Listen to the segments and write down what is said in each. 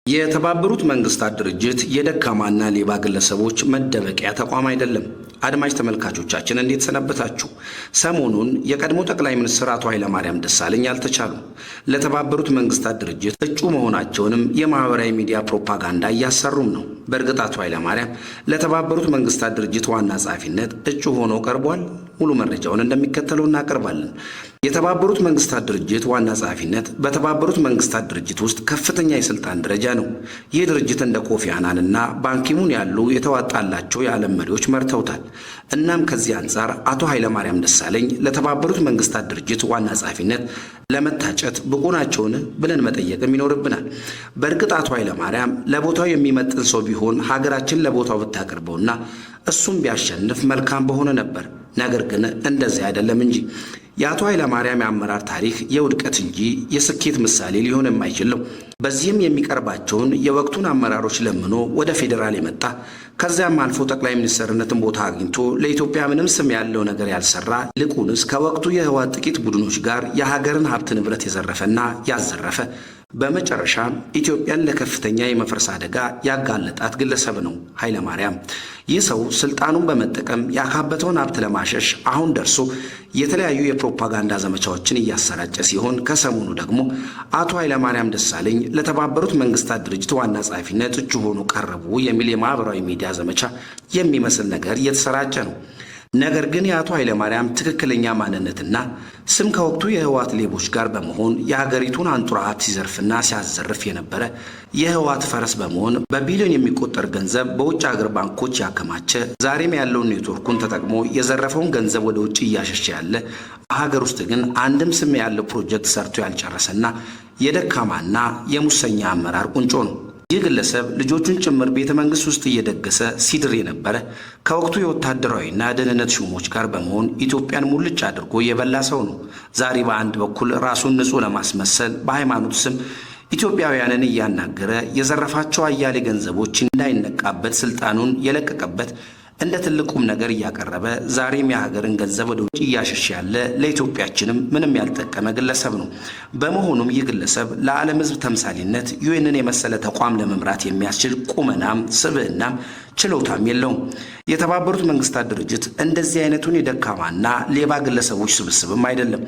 የተባበሩት መንግስታት ድርጅት የደካማና ሌባ ግለሰቦች መደበቂያ ተቋም አይደለም። አድማጭ ተመልካቾቻችን እንዴት ሰነበታችሁ? ሰሞኑን የቀድሞ ጠቅላይ ሚኒስትር አቶ ኃይለማርያም ደሳለኝ አልተቻሉም። ለተባበሩት መንግስታት ድርጅት እጩ መሆናቸውንም የማህበራዊ ሚዲያ ፕሮፓጋንዳ እያሰሩም ነው። በእርግጥ አቶ ኃይለማርያም ለተባበሩት መንግስታት ድርጅት ዋና ጸሐፊነት እጩ ሆነው ቀርቧል። ሙሉ መረጃውን እንደሚከተለው እናቀርባለን። የተባበሩት መንግስታት ድርጅት ዋና ጸሐፊነት በተባበሩት መንግስታት ድርጅት ውስጥ ከፍተኛ የስልጣን ደረጃ ነው። ይህ ድርጅት እንደ ኮፊ አናንና ባንኪሙን ያሉ የተዋጣላቸው የዓለም መሪዎች መርተውታል። እናም ከዚህ አንጻር አቶ ኃይለማርያም ደሳለኝ ለተባበሩት መንግስታት ድርጅት ዋና ጸሐፊነት ለመታጨት ብቁ ናቸውን ብለን መጠየቅም ይኖርብናል። በእርግጥ አቶ ኃይለማርያም ለቦታው የሚመጥን ሰው ቢሆን ሀገራችን ለቦታው ብታቀርበውና እሱም ቢያሸንፍ መልካም በሆነ ነበር። ነገር ግን እንደዚህ አይደለም እንጂ የአቶ ኃይለማርያም የአመራር ታሪክ የውድቀት እንጂ የስኬት ምሳሌ ሊሆን የማይችል ነው። በዚህም የሚቀርባቸውን የወቅቱን አመራሮች ለምኖ ወደ ፌዴራል የመጣ ከዚያም አልፎ ጠቅላይ ሚኒስትርነትን ቦታ አግኝቶ ለኢትዮጵያ ምንም ስም ያለው ነገር ያልሰራ ይልቁንስ ከወቅቱ የህወሓት ጥቂት ቡድኖች ጋር የሀገርን ሀብት ንብረት የዘረፈና ያዘረፈ በመጨረሻም ኢትዮጵያን ለከፍተኛ የመፍረስ አደጋ ያጋለጣት ግለሰብ ነው ኃይለማርያም። ይህ ሰው ስልጣኑን በመጠቀም ያካበተውን ሀብት ለማሸሽ አሁን ደርሶ የተለያዩ የፕሮፓጋንዳ ዘመቻዎችን እያሰራጨ ሲሆን ከሰሞኑ ደግሞ አቶ ኃይለማርያም ደሳለኝ ለተባበሩት መንግስታት ድርጅት ዋና ጸሐፊነት እጩ ሆኖ ቀረቡ የሚል የማህበራዊ ሚዲያ ዘመቻ የሚመስል ነገር እየተሰራጨ ነው። ነገር ግን የአቶ ኃይለማርያም ትክክለኛ ማንነትና ስም ከወቅቱ የህወሓት ሌቦች ጋር በመሆን የሀገሪቱን አንጡራ ሀብት ሲዘርፍና ሲያዘርፍ የነበረ የህወሓት ፈረስ በመሆን በቢሊዮን የሚቆጠር ገንዘብ በውጭ ሀገር ባንኮች ያከማቸ ዛሬም ያለውን ኔትወርኩን ተጠቅሞ የዘረፈውን ገንዘብ ወደ ውጭ እያሸሸ ያለ ሀገር ውስጥ ግን አንድም ስም ያለው ፕሮጀክት ሰርቶ ያልጨረሰና የደካማና የሙሰኛ አመራር ቁንጮ ነው። ይህ ግለሰብ ልጆቹን ጭምር ቤተ መንግስት ውስጥ እየደገሰ ሲድር የነበረ ከወቅቱ የወታደራዊና ደህንነት ሹሞች ጋር በመሆን ኢትዮጵያን ሙልጭ አድርጎ የበላ ሰው ነው። ዛሬ በአንድ በኩል ራሱን ንጹሕ ለማስመሰል በሃይማኖት ስም ኢትዮጵያውያንን እያናገረ የዘረፋቸው አያሌ ገንዘቦች እንዳይነቃበት ስልጣኑን የለቀቀበት እንደ ትልቁም ነገር እያቀረበ ዛሬም የሀገርን ገንዘብ ወደ ውጭ እያሸሸ ያለ ለኢትዮጵያችንም ምንም ያልጠቀመ ግለሰብ ነው። በመሆኑም ይህ ግለሰብ ለዓለም ሕዝብ ተምሳሌነት ዩኤንን የመሰለ ተቋም ለመምራት የሚያስችል ቁመናም ስብዕናም ችሎታም የለውም። የተባበሩት መንግስታት ድርጅት እንደዚህ አይነቱን የደካማና ሌባ ግለሰቦች ስብስብም አይደለም።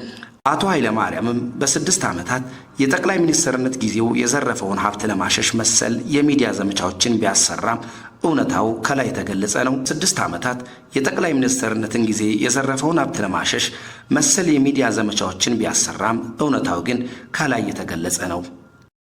አቶ ኃይለማርያምም በ6 ዓመታት የጠቅላይ ሚኒስትርነት ጊዜው የዘረፈውን ሀብት ለማሸሽ መሰል የሚዲያ ዘመቻዎችን ቢያሰራም እውነታው ከላይ የተገለጸ ነው። 6 ዓመታት የጠቅላይ ሚኒስትርነትን ጊዜ የዘረፈውን ሀብት ለማሸሽ መሰል የሚዲያ ዘመቻዎችን ቢያሰራም እውነታው ግን ከላይ የተገለጸ ነው።